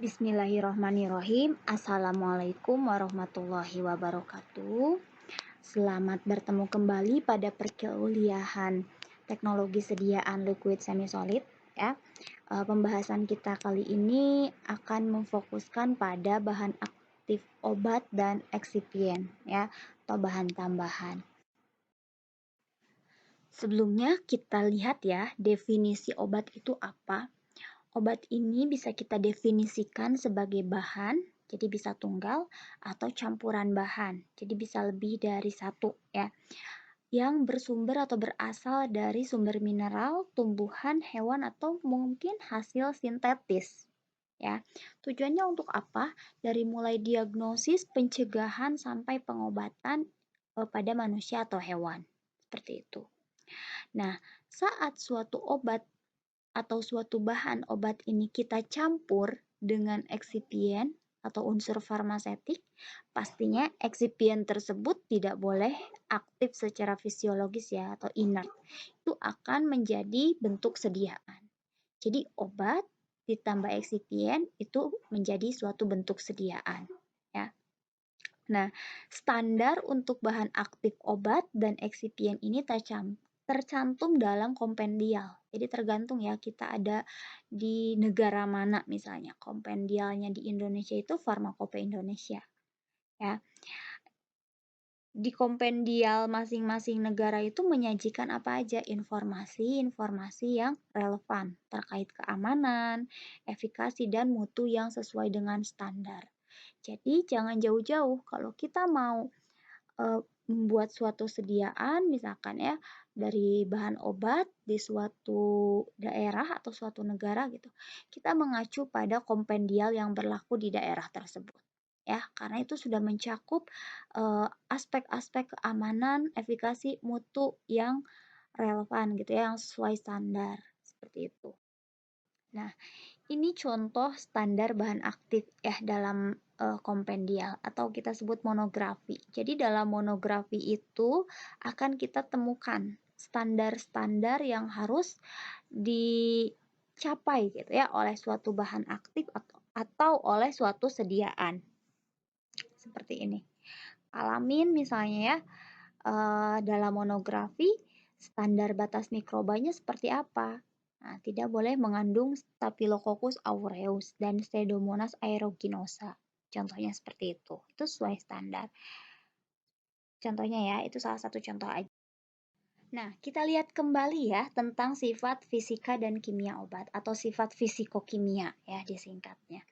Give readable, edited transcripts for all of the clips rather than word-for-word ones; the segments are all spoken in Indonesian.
Bismillahirrahmanirrahim. Assalamualaikum warahmatullahi wabarakatuh. Selamat bertemu kembali pada perkuliahan teknologi sediaan liquid semi solid ya. Pembahasan kita kali ini akan memfokuskan pada bahan aktif obat dan eksipien ya, atau bahan tambahan. Sebelumnya kita lihat ya, definisi obat itu apa. Obat ini bisa kita definisikan sebagai bahan, jadi bisa tunggal, atau campuran bahan, jadi bisa lebih dari satu ya, yang bersumber atau berasal dari sumber mineral, tumbuhan, hewan, atau mungkin hasil sintetis. Ya, tujuannya untuk apa? Dari mulai diagnosis, pencegahan, sampai pengobatan pada manusia atau hewan. Seperti itu. Nah, saat suatu obat atau suatu bahan obat ini kita campur dengan eksipien atau unsur farmasetik, pastinya eksipien tersebut tidak boleh aktif secara fisiologis ya, atau inert. Itu akan menjadi bentuk sediaan. Jadi obat ditambah eksipien itu menjadi suatu bentuk sediaan ya. Nah, standar untuk bahan aktif obat dan eksipien ini tercantum dalam kompendial. Jadi tergantung ya kita ada di negara mana misalnya. Kompendialnya di Indonesia itu Farmakope Indonesia. Ya. Di kompendial masing-masing negara itu menyajikan apa aja informasi-informasi yang relevan terkait keamanan, efikasi, dan mutu yang sesuai dengan standar. Jadi jangan jauh-jauh kalau kita mau membuat suatu sediaan misalkan ya dari bahan obat di suatu daerah atau suatu negara gitu. Kita mengacu pada kompendial yang berlaku di daerah tersebut. Ya, karena itu sudah mencakup aspek-aspek keamanan, efikasi, mutu yang relevan gitu ya, yang sesuai standar seperti itu. Nah, ini contoh standar bahan aktif ya dalam kompendial atau kita sebut monografi. Jadi dalam monografi itu akan kita temukan standar-standar yang harus dicapai gitu ya oleh suatu bahan aktif atau oleh suatu sediaan. Seperti ini. Alamin misalnya ya, dalam monografi standar batas mikrobanya seperti apa? Nah, tidak boleh mengandung Staphylococcus aureus dan Pseudomonas aeruginosa. Contohnya seperti itu. Itu sesuai standar. Contohnya ya, itu salah satu contoh aja. Nah, kita lihat kembali ya tentang sifat fisika dan kimia obat atau sifat fisikokimia ya disingkatnya.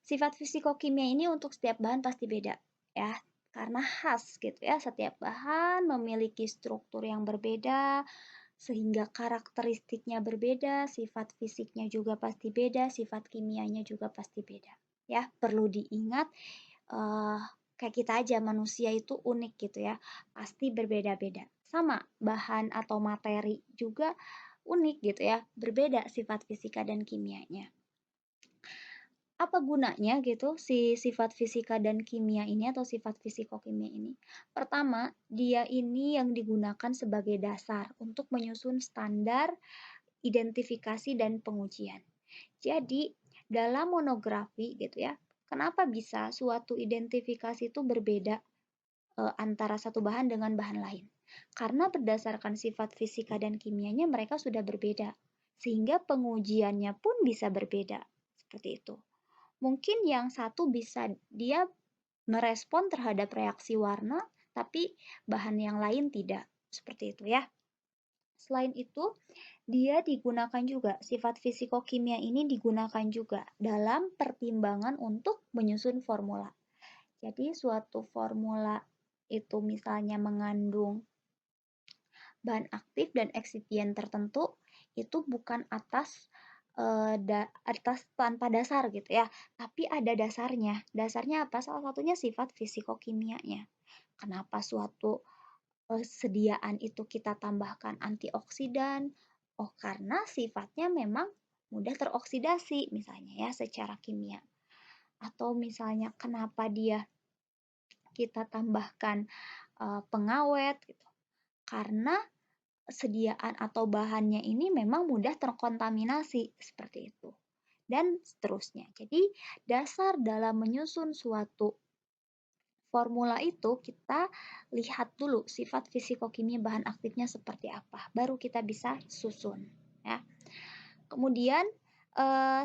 Sifat fisikokimia ini untuk setiap bahan pasti beda ya, karena khas gitu ya. Setiap bahan memiliki struktur yang berbeda, sehingga karakteristiknya berbeda, sifat fisiknya juga pasti beda, sifat kimianya juga pasti beda. Ya, perlu diingat kayak kita aja manusia itu unik gitu ya, pasti berbeda-beda. Sama bahan atau materi juga unik gitu ya, berbeda sifat fisika dan kimianya. Apa gunanya gitu si sifat fisika dan kimia ini atau sifat fisikokimia ini? Pertama, dia ini yang digunakan sebagai dasar untuk menyusun standar identifikasi dan pengujian. Jadi, dalam monografi gitu ya, kenapa bisa suatu identifikasi itu berbeda antara satu bahan dengan bahan lain? Karena berdasarkan sifat fisika dan kimianya mereka sudah berbeda, sehingga pengujiannya pun bisa berbeda. Seperti itu. Mungkin yang satu bisa dia merespon terhadap reaksi warna, tapi bahan yang lain tidak. Seperti itu ya. Selain itu, dia digunakan juga, sifat fisikokimia ini digunakan juga dalam pertimbangan untuk menyusun formula. Jadi suatu formula itu misalnya mengandung bahan aktif dan eksipien tertentu, itu bukan atas tanpa dasar gitu ya, tapi ada dasarnya. Dasarnya apa? Salah satunya sifat fisikokimianya. Kenapa suatu sediaan itu kita tambahkan antioksidan? Oh, karena sifatnya memang mudah teroksidasi misalnya ya secara kimia. Atau misalnya kenapa dia kita tambahkan pengawet gitu. Karena sediaan atau bahannya ini memang mudah terkontaminasi seperti itu. dan seterusnya. Jadi, dasar dalam menyusun suatu formula itu kita lihat dulu sifat fisikokimia bahan aktifnya seperti apa, baru kita bisa susun, ya. Kemudian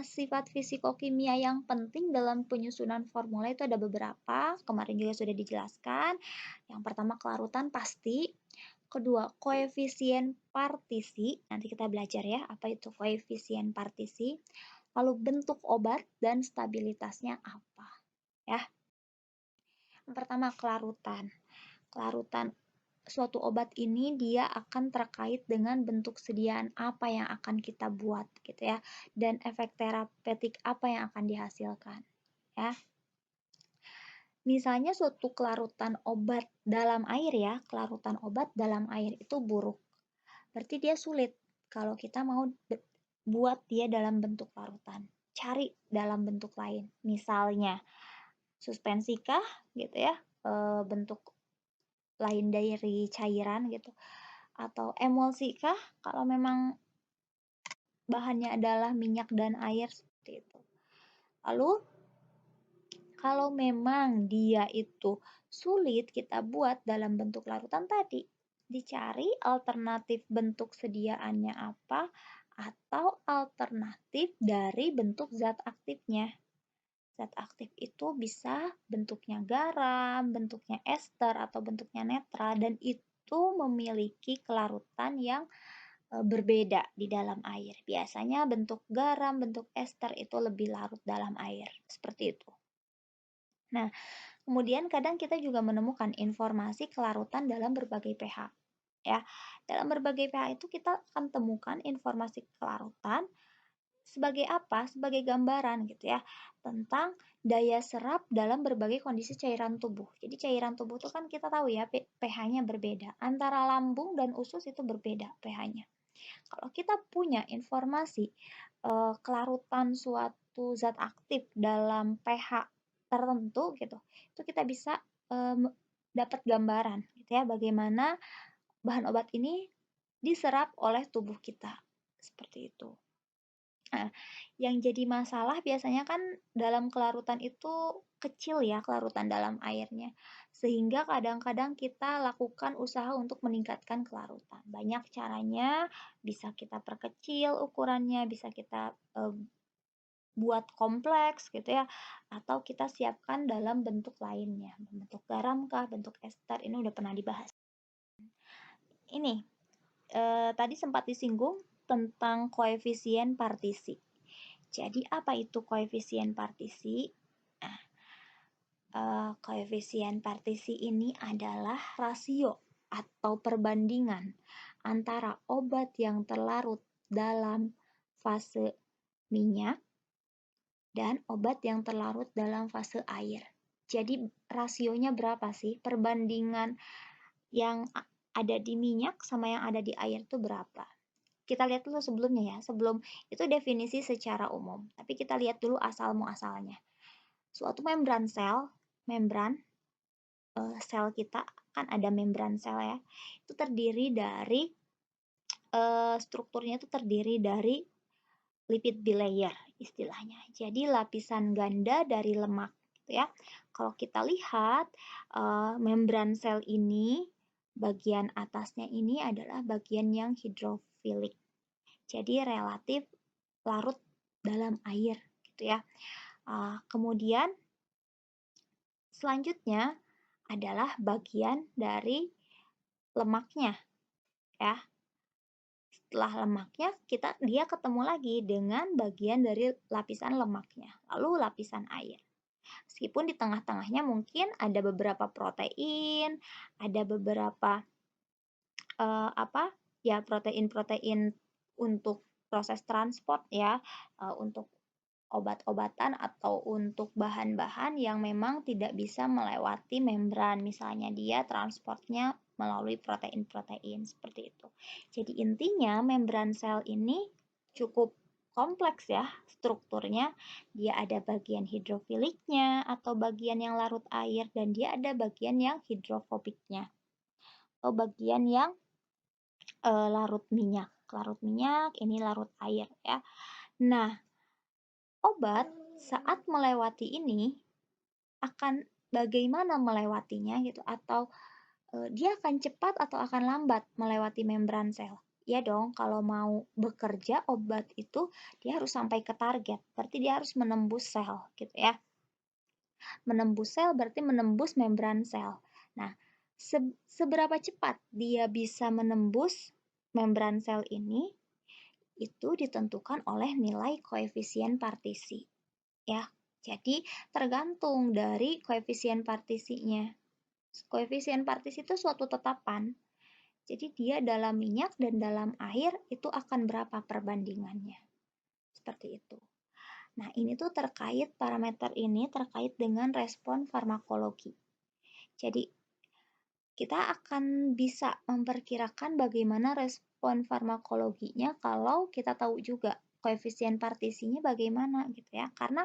sifat fisikokimia yang penting dalam penyusunan formula itu ada beberapa, kemarin juga sudah dijelaskan. Yang pertama kelarutan pasti, kedua koefisien partisi, nanti kita belajar ya apa itu koefisien partisi, lalu bentuk obat dan stabilitasnya apa, ya. Yang pertama kelarutan. Kelarutan suatu obat ini dia akan terkait dengan bentuk sediaan apa yang akan kita buat gitu ya, dan efek terapeutik apa yang akan dihasilkan, ya. Misalnya suatu kelarutan obat dalam air ya, kelarutan obat dalam air itu buruk. Berarti dia sulit kalau kita mau buat dia dalam bentuk larutan. Cari dalam bentuk lain. Misalnya suspensikah gitu ya, bentuk lain dari cairan gitu, atau emulsikah kalau memang bahannya adalah minyak dan air seperti itu. Lalu kalau memang dia itu sulit kita buat dalam bentuk larutan tadi, dicari alternatif bentuk sediaannya apa atau alternatif dari bentuk zat aktifnya. Zat aktif itu bisa bentuknya garam, bentuknya ester, atau bentuknya netra, dan itu memiliki kelarutan yang berbeda di dalam air. Biasanya bentuk garam, bentuk ester itu lebih larut dalam air, seperti itu. Nah, kemudian kadang kita juga menemukan informasi kelarutan dalam berbagai pH. Ya, dalam berbagai pH itu kita akan temukan informasi kelarutan sebagai apa? Sebagai gambaran gitu ya, tentang daya serap dalam berbagai kondisi cairan tubuh. Jadi cairan tubuh itu kan kita tahu ya pH-nya berbeda. Antara lambung dan usus itu berbeda pH-nya. Kalau kita punya informasi kelarutan suatu zat aktif dalam pH tertentu gitu, itu kita bisa dapat gambaran gitu ya bagaimana bahan obat ini diserap oleh tubuh kita. Seperti itu. Nah, yang jadi masalah biasanya kan dalam kelarutan itu kecil ya kelarutan dalam airnya. Sehingga kadang-kadang kita lakukan usaha untuk meningkatkan kelarutan. Banyak caranya, bisa kita perkecil ukurannya, bisa kita buat kompleks gitu ya, atau kita siapkan dalam bentuk lainnya. Bentuk garam kah, bentuk ester, ini udah pernah dibahas. Ini, tadi sempat disinggung tentang koefisien partisi. Jadi apa itu koefisien partisi? Nah, koefisien partisi ini adalah rasio atau perbandingan antara obat yang terlarut dalam fase minyak dan obat yang terlarut dalam fase air. Jadi rasionya berapa sih? Perbandingan yang ada di minyak sama yang ada di air itu berapa? Kita lihat dulu sebelumnya ya, sebelum itu definisi secara umum. Tapi kita lihat dulu asal-muasalnya. Suatu membran sel kita kan ada membran sel ya, itu terdiri dari strukturnya itu terdiri dari lipid bilayer istilahnya. Jadi lapisan ganda dari lemak gitu ya. Kalau kita lihat membran sel ini bagian atasnya ini adalah bagian yang hidrofilik. Jadi relatif larut dalam air gitu ya. Kemudian selanjutnya adalah bagian dari lemaknya ya. Setelah lemaknya dia ketemu lagi dengan bagian dari lapisan lemaknya, lalu lapisan air. Meskipun di tengah-tengahnya mungkin ada beberapa protein, ada beberapa protein-protein untuk proses transport ya, untuk obat-obatan atau untuk bahan-bahan yang memang tidak bisa melewati membran. Misalnya dia transportnya melalui protein-protein seperti itu. Jadi intinya membran sel ini cukup kompleks ya strukturnya. Dia ada bagian hidrofiliknya atau bagian yang larut air dan dia ada bagian yang hidrofobiknya atau bagian yang larut minyak. Larut minyak, ini larut air ya. Nah, obat saat melewati ini akan bagaimana melewatinya gitu, atau dia akan cepat atau akan lambat melewati membran sel. Ya dong, kalau mau bekerja obat itu dia harus sampai ke target, berarti dia harus menembus sel gitu ya. Menembus sel berarti menembus membran sel. Nah, seberapa cepat dia bisa menembus membran sel ini itu ditentukan oleh nilai koefisien partisi. Ya, jadi tergantung dari koefisien partisinya. Koefisien partisi itu suatu tetapan. Jadi dia dalam minyak dan dalam air itu akan berapa perbandingannya. Seperti itu. Nah, ini tuh terkait parameter ini terkait dengan respon farmakologi. Jadi, kita akan bisa memperkirakan bagaimana respon farmakologinya kalau kita tahu juga koefisien partisinya bagaimana gitu ya. Karena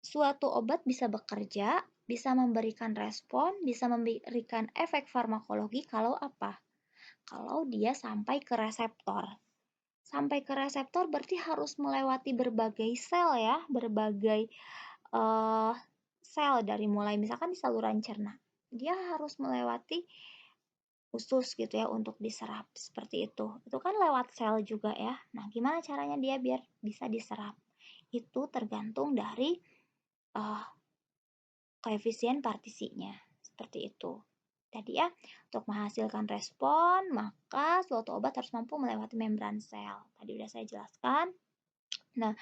suatu obat bisa bekerja, bisa memberikan respon, bisa memberikan efek farmakologi kalau apa? Kalau dia sampai ke reseptor. Sampai ke reseptor berarti harus melewati berbagai sel ya, berbagai sel dari mulai misalkan di saluran cerna. Dia harus melewati usus gitu ya untuk diserap seperti itu. Itu kan lewat sel juga ya. Nah, gimana caranya dia biar bisa diserap? Itu tergantung dari uh, koefisien partisinya. Seperti itu. Tadi ya, untuk menghasilkan respon, maka suatu obat harus mampu melewati membran sel. Tadi udah saya jelaskan. Nah,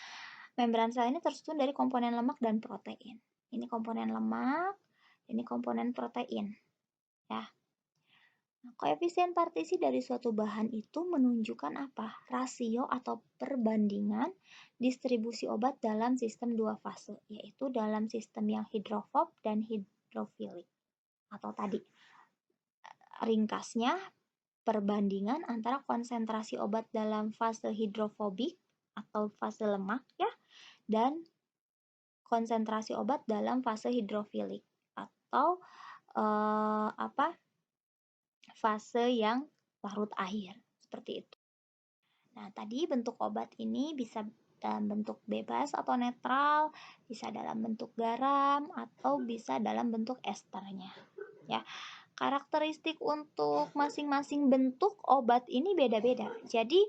membran sel ini tersusun dari komponen lemak dan protein. Ini komponen lemak, ini komponen protein. Ya. Nah, koefisien partisi dari suatu bahan itu menunjukkan apa? Rasio atau perbandingan distribusi obat dalam sistem dua fase, yaitu dalam sistem yang hidrofob dan hidrofilik. Atau tadi, ringkasnya, perbandingan antara konsentrasi obat dalam fase hidrofobik atau fase lemak ya, dan konsentrasi obat dalam fase hidrofilik atau fase yang larut air seperti itu. Nah, tadi bentuk obat ini bisa dalam bentuk bebas atau netral, bisa dalam bentuk garam atau bisa dalam bentuk esternya. Ya. Karakteristik untuk masing-masing bentuk obat ini beda-beda. Jadi,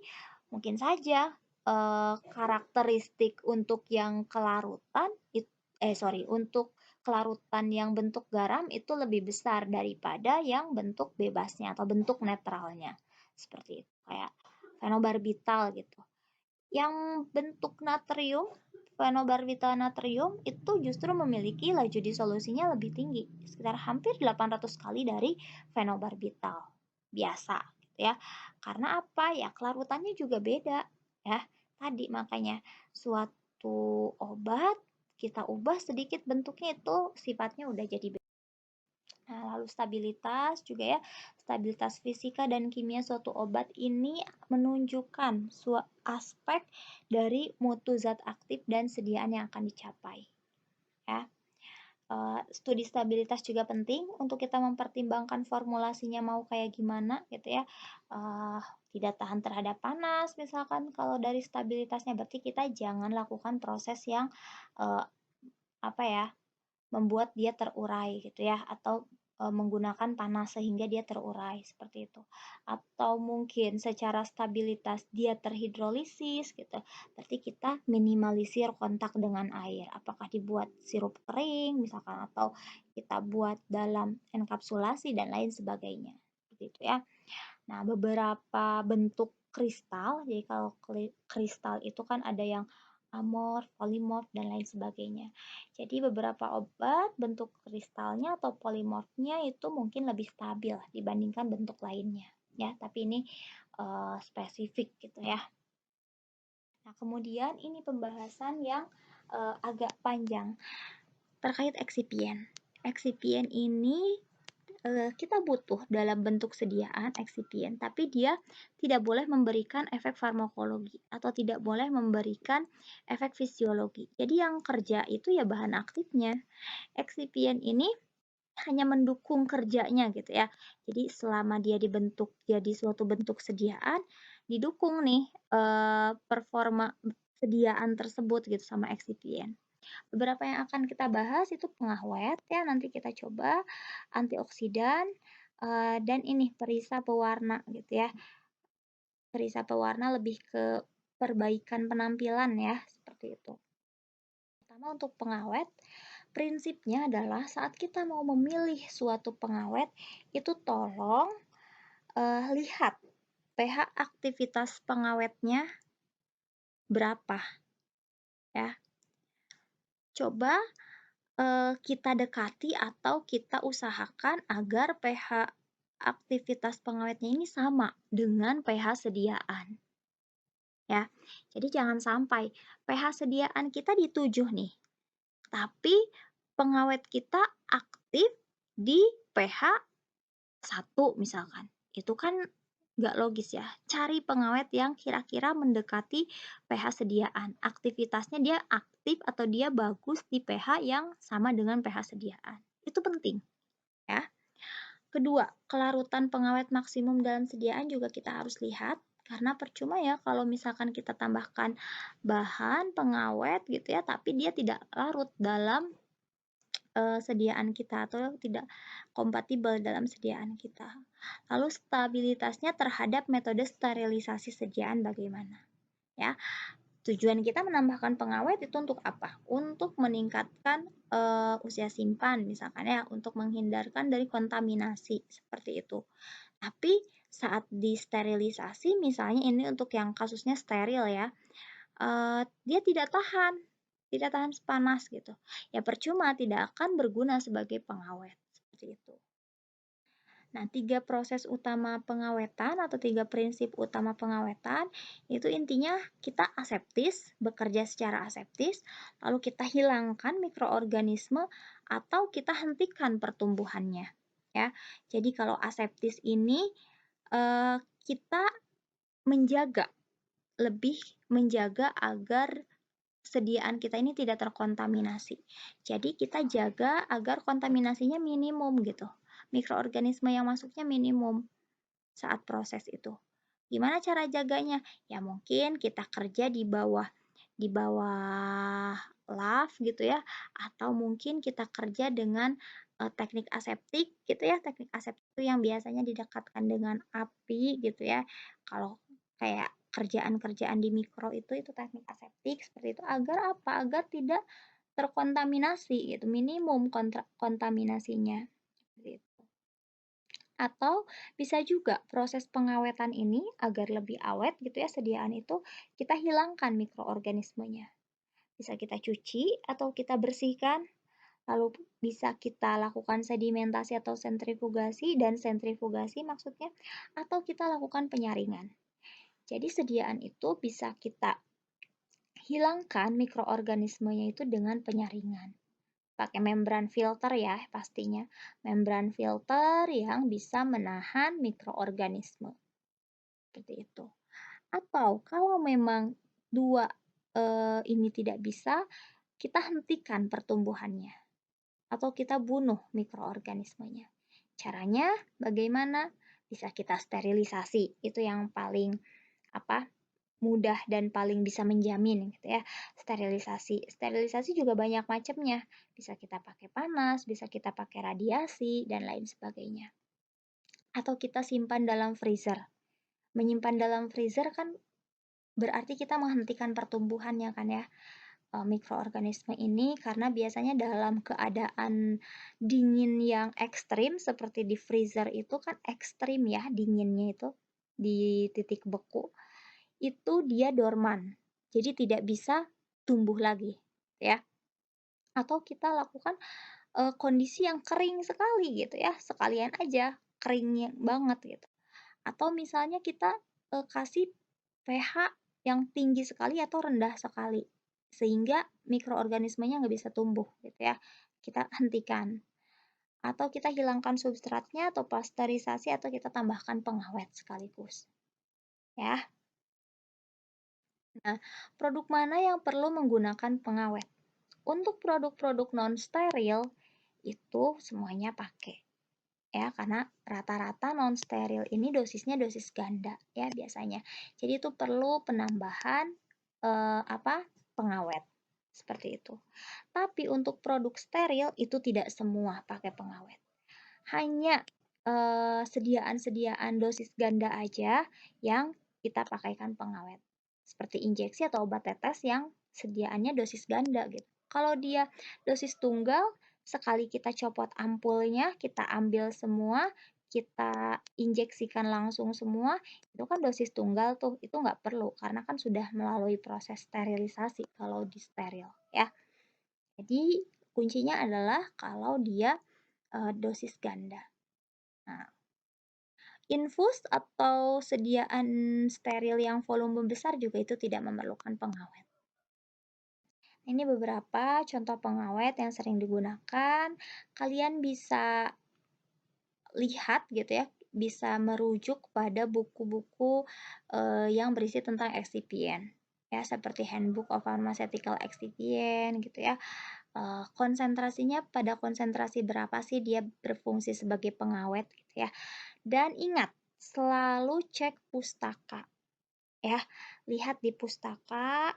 mungkin saja karakteristik untuk yang kelarutan untuk kelarutan yang bentuk garam itu lebih besar daripada yang bentuk bebasnya atau bentuk netralnya. Seperti itu, kayak fenobarbital gitu. Yang bentuk natrium, fenobarbital natrium itu justru memiliki laju disolusinya lebih tinggi, sekitar hampir 800 kali dari fenobarbital biasa gitu ya. Karena apa? Ya kelarutannya juga beda ya. Tadi makanya suatu obat kita ubah sedikit bentuknya itu sifatnya udah jadi beda. Nah, lalu stabilitas juga ya. Stabilitas fisika dan kimia suatu obat ini menunjukkan aspek dari mutu zat aktif dan sediaan yang akan dicapai. Ya. Studi stabilitas juga penting untuk kita mempertimbangkan formulasinya mau kayak gimana gitu ya. Tidak tahan terhadap panas misalkan kalau dari stabilitasnya berarti kita jangan lakukan proses yang membuat dia terurai gitu ya, atau menggunakan panas sehingga dia terurai seperti itu. Atau mungkin secara stabilitas dia terhidrolisis gitu. Berarti kita minimalisir kontak dengan air. Apakah dibuat sirup kering misalkan atau kita buat dalam enkapsulasi dan lain sebagainya. Seperti itu ya. Nah, beberapa bentuk kristal. Jadi kalau kristal itu kan ada yang amorf, polimorf, dan lain sebagainya. Jadi beberapa obat bentuk kristalnya atau polimorfnya itu mungkin lebih stabil dibandingkan bentuk lainnya. Ya, tapi ini spesifik gitu ya. Nah, kemudian ini pembahasan yang agak panjang terkait eksipien. Eksipien ini kita butuh dalam bentuk sediaan eksipien, tapi dia tidak boleh memberikan efek farmakologi atau tidak boleh memberikan efek fisiologi. Jadi yang kerja itu ya bahan aktifnya. Eksipien ini hanya mendukung kerjanya gitu ya. Jadi selama dia dibentuk jadi suatu bentuk sediaan, didukung nih performa sediaan tersebut gitu sama eksipien. Beberapa yang akan kita bahas itu pengawet ya, nanti kita coba antioksidan dan ini perisa pewarna gitu ya. Perisa pewarna lebih ke perbaikan penampilan ya, seperti itu. Pertama untuk pengawet, prinsipnya adalah saat kita mau memilih suatu pengawet itu tolong lihat pH aktivitas pengawetnya berapa ya. Coba kita dekati atau kita usahakan agar pH aktivitas pengawetnya ini sama dengan pH sediaan. Ya, jadi jangan sampai pH sediaan kita di 7 nih, tapi pengawet kita aktif di pH 1 misalkan. Itu kan nggak logis ya. Cari pengawet yang kira-kira mendekati pH sediaan. Aktivitasnya dia aktif atau dia bagus di pH yang sama dengan pH sediaan. Itu penting ya. Kedua, kelarutan pengawet maksimum dalam sediaan juga kita harus lihat. Karena percuma ya kalau misalkan kita tambahkan bahan pengawet gitu ya, tapi dia tidak larut dalam sediaan kita atau tidak kompatibel dalam sediaan kita. Lalu stabilitasnya terhadap metode sterilisasi sediaan bagaimana? Ya, tujuan kita menambahkan pengawet itu untuk apa? Untuk meningkatkan usia simpan misalkan ya, untuk menghindarkan dari kontaminasi seperti itu. Tapi saat disterilisasi misalnya ini untuk yang kasusnya steril ya, dia tidak tahan panas gitu. Ya percuma, tidak akan berguna sebagai pengawet seperti itu. Nah, 3 proses utama pengawetan atau 3 prinsip utama pengawetan itu intinya kita aseptis, bekerja secara aseptis, lalu kita hilangkan mikroorganisme atau kita hentikan pertumbuhannya. Ya, jadi kalau aseptis ini kita lebih menjaga agar sediaan kita ini tidak terkontaminasi. Jadi kita jaga agar kontaminasinya minimum gitu. Mikroorganisme yang masuknya minimum saat proses itu. Gimana cara jaganya? Ya mungkin kita kerja di bawah laf gitu ya, atau mungkin kita kerja dengan teknik aseptik gitu ya. Teknik aseptik itu yang biasanya didekatkan dengan api gitu ya. Kalau kayak kerjaan-kerjaan di mikro itu teknik aseptik seperti itu agar apa? Agar tidak terkontaminasi gitu, minimum kontaminasinya. Gitu. Atau bisa juga proses pengawetan ini agar lebih awet gitu ya sediaan itu, kita hilangkan mikroorganismenya. Bisa kita cuci atau kita bersihkan, lalu bisa kita lakukan sedimentasi atau sentrifugasi, dan sentrifugasi maksudnya, atau kita lakukan penyaringan. Jadi sediaan itu bisa kita hilangkan mikroorganismenya itu dengan penyaringan. Pakai membran filter ya pastinya. Membran filter yang bisa menahan mikroorganisme. Seperti itu. Atau kalau memang dua ini tidak bisa, kita hentikan pertumbuhannya atau kita bunuh mikroorganismenya. Caranya bagaimana? Bisa kita sterilisasi. Itu yang paling mudah dan paling bisa menjamin gitu ya. Sterilisasi juga banyak macamnya. Bisa kita pakai panas, bisa kita pakai radiasi dan lain sebagainya. Atau kita simpan dalam freezer. Menyimpan dalam freezer kan berarti kita menghentikan pertumbuhannya kan ya, mikroorganisme ini, karena biasanya dalam keadaan dingin yang ekstrim seperti di freezer itu kan ekstrim ya dinginnya itu di titik beku, itu dia dorman, jadi tidak bisa tumbuh lagi ya. Atau kita lakukan kondisi yang kering sekali gitu ya, sekalian aja keringnya banget gitu. Atau misalnya kita kasih pH yang tinggi sekali atau rendah sekali sehingga mikroorganismenya nggak bisa tumbuh gitu ya, kita hentikan. Atau kita hilangkan substratnya atau pasteurisasi atau kita tambahkan pengawet sekaligus ya. Nah, produk mana yang perlu menggunakan pengawet? Untuk produk-produk non-steril itu semuanya pakai ya, karena rata-rata non-steril ini dosisnya dosis ganda ya biasanya. Jadi itu perlu penambahan pengawet. Seperti itu. Tapi untuk produk steril itu tidak semua pakai pengawet. Hanya sediaan-sediaan dosis ganda aja yang kita pakaikan pengawet. Seperti injeksi atau obat tetes yang sediaannya dosis ganda gitu. Kalau dia dosis tunggal, sekali kita copot ampulnya, kita ambil semua, kita injeksikan langsung semua, itu kan dosis tunggal tuh, itu nggak perlu karena kan sudah melalui proses sterilisasi kalau di steril ya. Jadi kuncinya adalah kalau dia dosis ganda. Nah, infus atau sediaan steril yang volume besar juga itu tidak memerlukan pengawet. Ini beberapa contoh pengawet yang sering digunakan. Kalian bisa lihat gitu ya, bisa merujuk pada buku-buku yang berisi tentang excipient. Ya, seperti Handbook of Pharmaceutical Excipient gitu ya. Konsentrasinya pada konsentrasi berapa sih dia berfungsi sebagai pengawet gitu ya. Dan ingat, selalu cek pustaka ya. Lihat di pustaka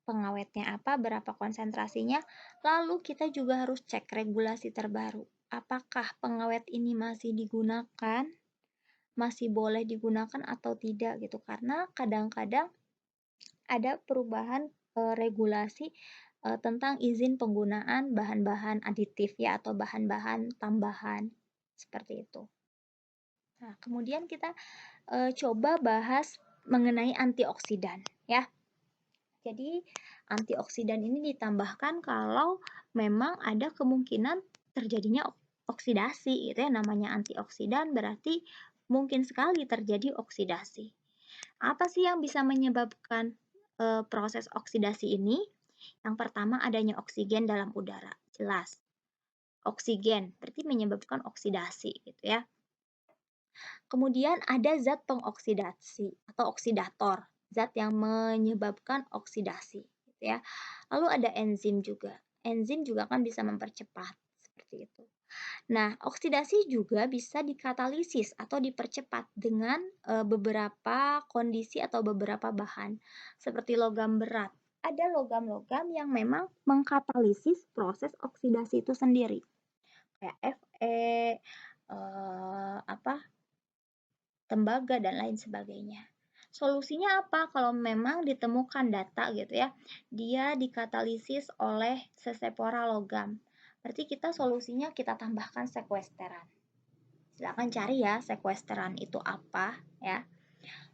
pengawetnya apa, berapa konsentrasinya. Lalu kita juga harus cek regulasi terbaru. Apakah pengawet ini masih digunakan, masih boleh digunakan atau tidak gitu. Karena kadang-kadang ada perubahan regulasi tentang izin penggunaan bahan-bahan aditif ya atau bahan-bahan tambahan seperti itu. Nah, kemudian kita coba bahas mengenai antioksidan ya. Jadi antioksidan ini ditambahkan kalau memang ada kemungkinan terjadinya oksidasi gitu ya. Namanya antioksidan berarti mungkin sekali terjadi oksidasi. Apa sih yang bisa menyebabkan proses oksidasi ini? Yang pertama adanya oksigen dalam udara. Jelas. Oksigen berarti menyebabkan oksidasi gitu ya. Kemudian ada zat pengoksidasi atau oksidator, zat yang menyebabkan oksidasi, gitu ya. Lalu ada enzim juga. Enzim juga kan bisa mempercepat seperti itu. Nah, oksidasi juga bisa dikatalisis atau dipercepat dengan beberapa kondisi atau beberapa bahan, seperti logam berat. Ada logam-logam yang memang mengkatalisis proses oksidasi itu sendiri, kayak Fe, tembaga, dan lain sebagainya. Solusinya apa? Kalau memang ditemukan data gitu ya, dia dikatalisis oleh sesepora logam. Berarti kita solusinya kita tambahkan sekuesteran. Silakan cari ya sekuesteran itu apa ya.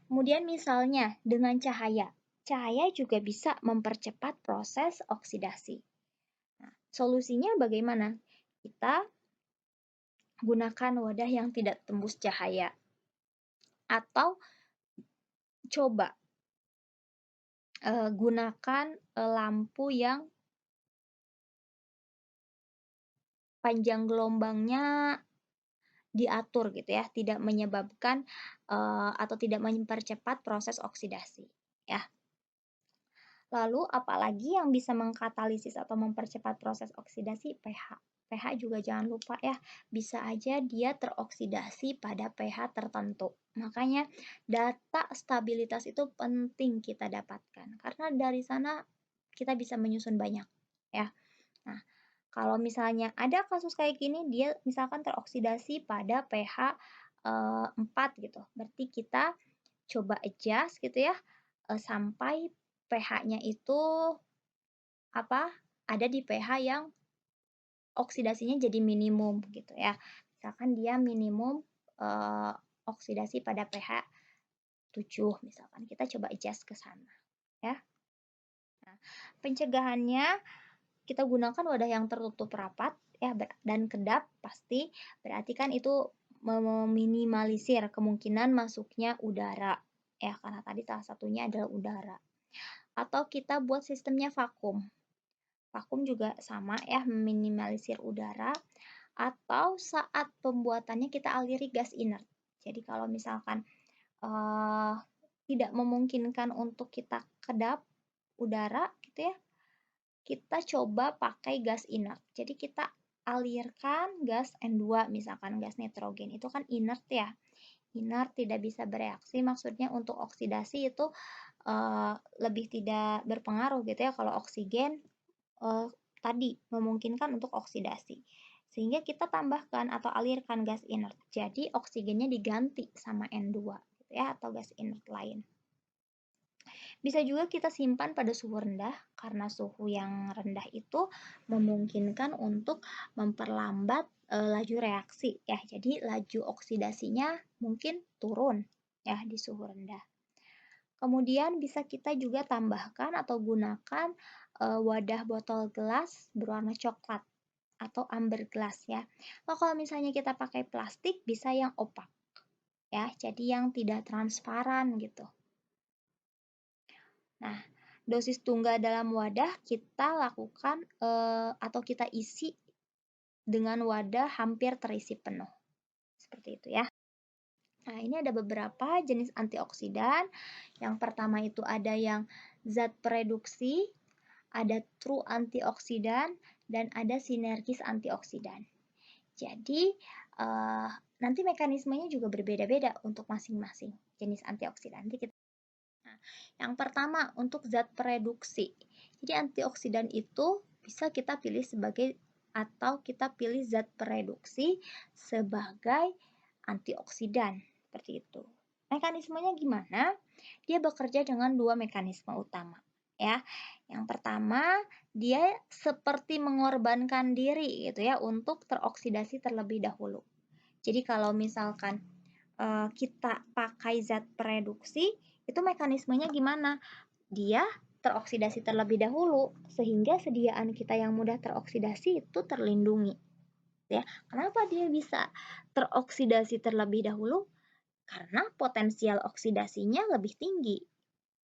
Kemudian misalnya dengan cahaya. Cahaya juga bisa mempercepat proses oksidasi. Nah, solusinya bagaimana? Kita gunakan wadah yang tidak tembus cahaya. Atau coba gunakan lampu yang panjang gelombangnya diatur gitu ya, tidak menyebabkan atau tidak mempercepat proses oksidasi ya. Lalu apalagi yang bisa mengkatalisis atau mempercepat proses oksidasi? pH. pH juga jangan lupa ya, bisa aja dia teroksidasi pada pH tertentu. Makanya data stabilitas itu penting kita dapatkan karena dari sana kita bisa menyusun banyak ya. Nah, kalau misalnya ada kasus kayak gini, dia misalkan teroksidasi pada pH 4 gitu. Berarti kita coba adjust gitu ya sampai pH-nya itu ada di pH yang oksidasinya jadi minimum gitu ya. Misalkan dia minimum oksidasi pada pH 7 misalkan. Kita coba adjust ke sana ya. Nah, pencegahannya kita gunakan wadah yang tertutup rapat ya dan kedap pasti, berarti kan itu meminimalisir kemungkinan masuknya udara ya, karena tadi salah satunya adalah udara. Atau kita buat sistemnya vakum. Vakum juga sama ya, meminimalisir udara. Atau saat pembuatannya kita aliri gas inert. Jadi kalau misalkan tidak memungkinkan untuk kita kedap udara gitu ya, kita coba pakai gas inert. Jadi kita alirkan gas N2 misalkan gas nitrogen. Itu kan inert ya. Inert tidak bisa bereaksi, maksudnya untuk oksidasi itu lebih tidak berpengaruh gitu ya kalau oksigen tadi memungkinkan untuk oksidasi. Sehingga kita tambahkan atau alirkan gas inert. Jadi oksigennya diganti sama N2 gitu ya atau gas inert lain. Bisa juga kita simpan pada suhu rendah karena suhu yang rendah itu memungkinkan untuk memperlambat laju reaksi ya. Jadi laju oksidasinya mungkin turun ya di suhu rendah. Kemudian bisa kita juga tambahkan atau gunakan wadah botol gelas berwarna coklat atau amber glass ya. Kalau misalnya kita pakai plastik bisa yang opak ya, jadi yang tidak transparan gitu. Nah, dosis tunggal dalam wadah kita lakukan atau kita isi dengan wadah hampir terisi penuh. Seperti itu ya. Nah, ini ada beberapa jenis antioksidan. Yang pertama itu ada yang zat pereduksi, ada true antioksidan, dan ada sinergis antioksidan. Jadi, nanti mekanismenya juga berbeda-beda untuk masing-masing jenis antioksidan. Nah, yang pertama untuk zat pereduksi. Jadi antioksidan itu bisa kita pilih sebagai atau kita pilih zat pereduksi sebagai antioksidan seperti itu. Mekanismenya gimana? Dia bekerja dengan dua mekanisme utama ya. Yang pertama, dia seperti mengorbankan diri gitu ya untuk teroksidasi terlebih dahulu. Jadi kalau misalkan kita pakai zat pereduksi, itu mekanismenya gimana? Dia teroksidasi terlebih dahulu sehingga sediaan kita yang mudah teroksidasi itu terlindungi. Ya, kenapa dia bisa teroksidasi terlebih dahulu? Karena potensial oksidasinya lebih tinggi.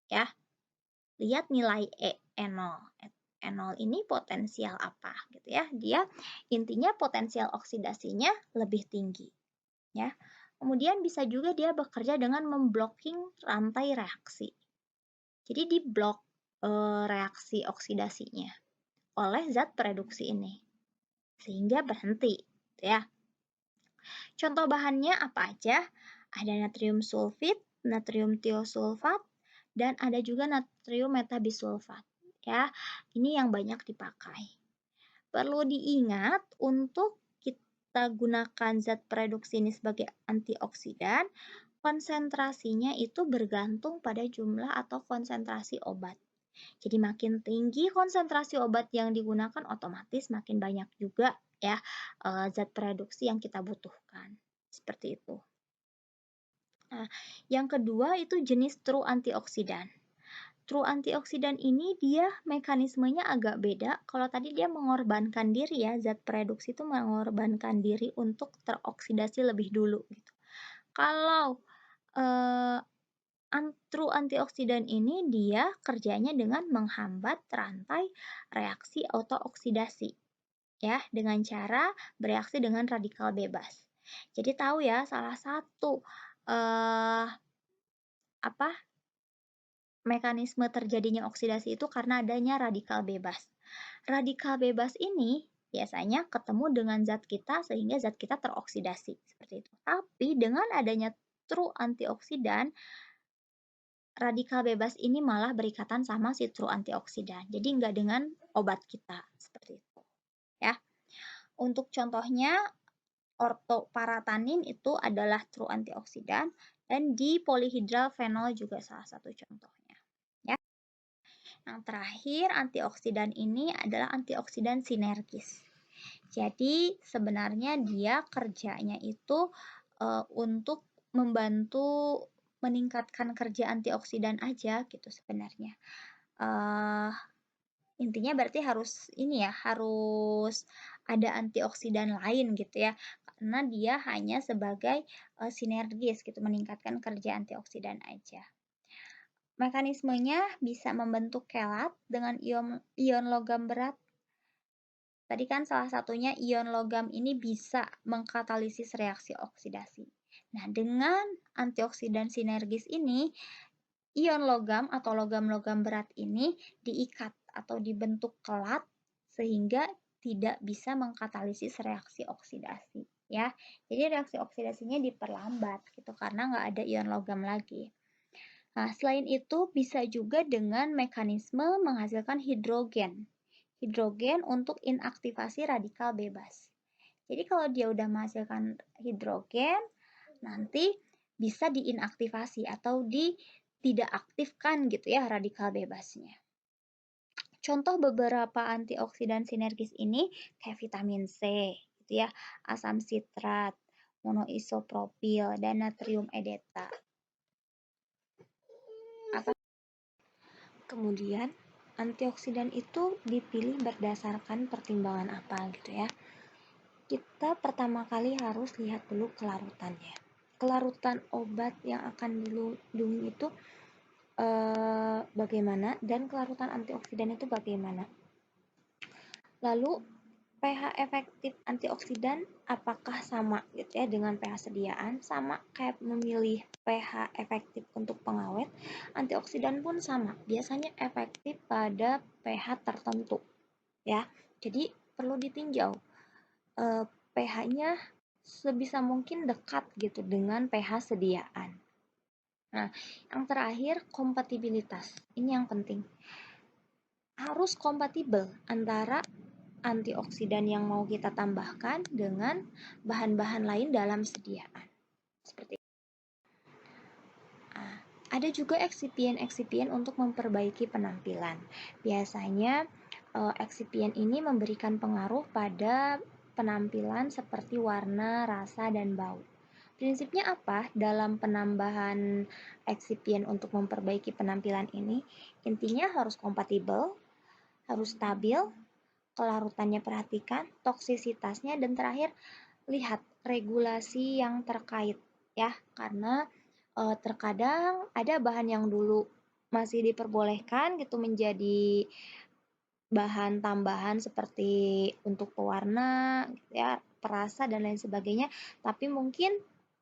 Ya, lihat nilai E0. E0 ini potensial apa gitu ya? Dia intinya potensial oksidasinya lebih tinggi. Ya. Kemudian bisa juga dia bekerja dengan memblocking rantai reaksi. Jadi diblok reaksi oksidasinya oleh zat pereduksi ini. Sehingga berhenti, ya. Contoh bahannya apa aja? Ada natrium sulfit, natrium tiosulfat, dan ada juga natrium metabisulfat. Ya, ini yang banyak dipakai. Perlu diingat untuk kita gunakan zat pereduksi ini sebagai antioksidan, konsentrasinya itu bergantung pada jumlah atau konsentrasi obat. Jadi makin tinggi konsentrasi obat yang digunakan, otomatis makin banyak juga ya zat pereduksi yang kita butuhkan. Seperti itu. Nah, yang kedua itu jenis true antioksidan. True antioksidan ini dia mekanismenya agak beda. Kalau tadi dia mengorbankan diri ya, zat pereduksi itu mengorbankan diri untuk teroksidasi lebih dulu gitu. Kalau true antioksidan ini dia kerjanya dengan menghambat rantai reaksi autooksidasi ya dengan cara bereaksi dengan radikal bebas. Jadi tahu ya salah satu mekanisme terjadinya oksidasi itu karena adanya radikal bebas. Radikal bebas ini biasanya ketemu dengan zat kita sehingga zat kita teroksidasi seperti itu. Tapi dengan adanya true antioksidan, radikal bebas ini malah berikatan sama si true antioksidan. Jadi nggak dengan obat kita seperti itu. Ya. Untuk contohnya ortoparatanin itu adalah true antioksidan dan dipolihidral fenol juga salah satu contohnya. Ya. Yang terakhir, antioksidan ini adalah antioksidan sinergis. Jadi sebenarnya dia kerjanya itu untuk membantu meningkatkan kerja antioksidan aja gitu sebenarnya. Intinya berarti harus ini ya, harus ada antioksidan lain gitu ya. Karena dia hanya sebagai sinergis gitu, meningkatkan kerja antioksidan aja. Mekanismenya bisa membentuk kelat dengan ion logam berat. Tadi kan salah satunya ion logam ini bisa mengkatalisis reaksi oksidasi. Nah, dengan antioksidan sinergis ini, ion logam atau logam-logam berat ini diikat atau dibentuk kelat sehingga tidak bisa mengkatalisis reaksi oksidasi ya. Jadi reaksi oksidasinya diperlambat gitu karena nggak ada ion logam lagi. Nah, selain itu bisa juga dengan mekanisme menghasilkan hidrogen. Hidrogen untuk inaktivasi radikal bebas. Jadi kalau dia udah menghasilkan hidrogen, nanti bisa diinaktivasi atau tidak aktifkan gitu ya radikal bebasnya. Contoh beberapa antioksidan sinergis ini kayak vitamin C, gitu ya, asam sitrat, monoisopropil, dan natrium edeta. Kemudian, antioksidan itu dipilih berdasarkan pertimbangan apa gitu ya. Kita pertama kali harus lihat dulu kelarutannya. Kelarutan obat yang akan dilindungi itu bagaimana dan kelarutan antioksidan itu bagaimana. Lalu pH efektif antioksidan apakah sama gitu ya dengan pH sediaan, sama kayak memilih pH efektif untuk pengawet, antioksidan pun sama, biasanya efektif pada pH tertentu ya. Jadi perlu ditinjau pH-nya sebisa mungkin dekat gitu dengan pH sediaan. Nah, yang terakhir kompatibilitas. Ini yang penting. Harus kompatibel antara antioksidan yang mau kita tambahkan dengan bahan-bahan lain dalam sediaan. Seperti itu. Nah, ada juga eksipien-eksipien untuk memperbaiki penampilan. Biasanya eksipien ini memberikan pengaruh pada penampilan seperti warna, rasa, dan bau. Prinsipnya apa dalam penambahan eksipien untuk memperbaiki penampilan ini? Intinya harus kompatibel, harus stabil, kelarutannya perhatikan, toksisitasnya, dan terakhir lihat regulasi yang terkait ya, karena terkadang ada bahan yang dulu masih diperbolehkan gitu menjadi bahan tambahan seperti untuk pewarna gitu ya, perasa dan lain sebagainya, tapi mungkin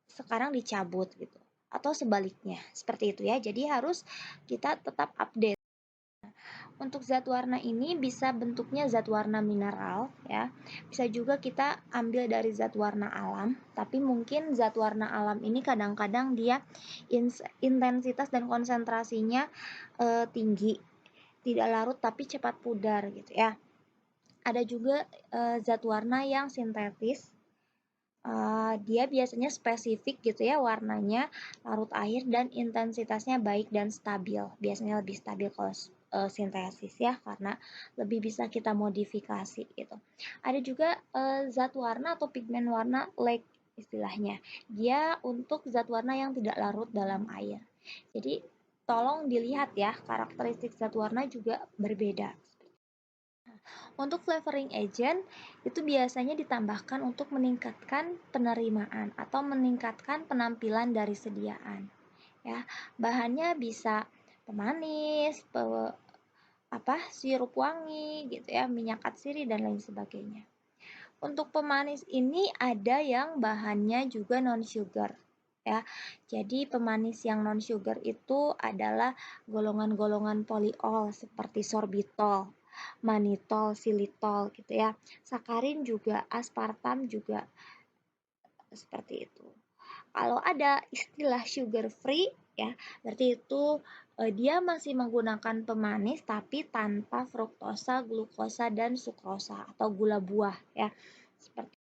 sekarang dicabut gitu atau sebaliknya seperti itu ya. Jadi harus kita tetap update. Untuk zat warna ini bisa bentuknya zat warna mineral ya. Bisa juga kita ambil dari zat warna alam, tapi mungkin zat warna alam ini kadang-kadang dia intensitas dan konsentrasinya tinggi, tidak larut tapi cepat pudar gitu ya. Ada juga zat warna yang sintetis. Dia biasanya spesifik gitu ya warnanya, larut air dan intensitasnya baik dan stabil. Biasanya lebih stabil kalau sintesis ya, karena lebih bisa kita modifikasi gitu. Ada juga zat warna atau pigmen warna lake istilahnya. Dia untuk zat warna yang tidak larut dalam air. Jadi tolong dilihat ya, karakteristik zat warna juga berbeda. Untuk flavoring agent itu biasanya ditambahkan untuk meningkatkan penerimaan atau meningkatkan penampilan dari sediaan. Ya, bahannya bisa pemanis, sirup wangi gitu ya, minyak atsiri dan lain sebagainya. Untuk pemanis ini ada yang bahannya juga non sugar ya. Jadi pemanis yang non sugar itu adalah golongan-golongan poliol seperti sorbitol, manitol, silitol gitu ya. Sakarin juga, aspartam juga seperti itu. Kalau ada istilah sugar free ya, berarti itu dia masih menggunakan pemanis tapi tanpa fruktosa, glukosa dan sukrosa atau gula buah ya. Seperti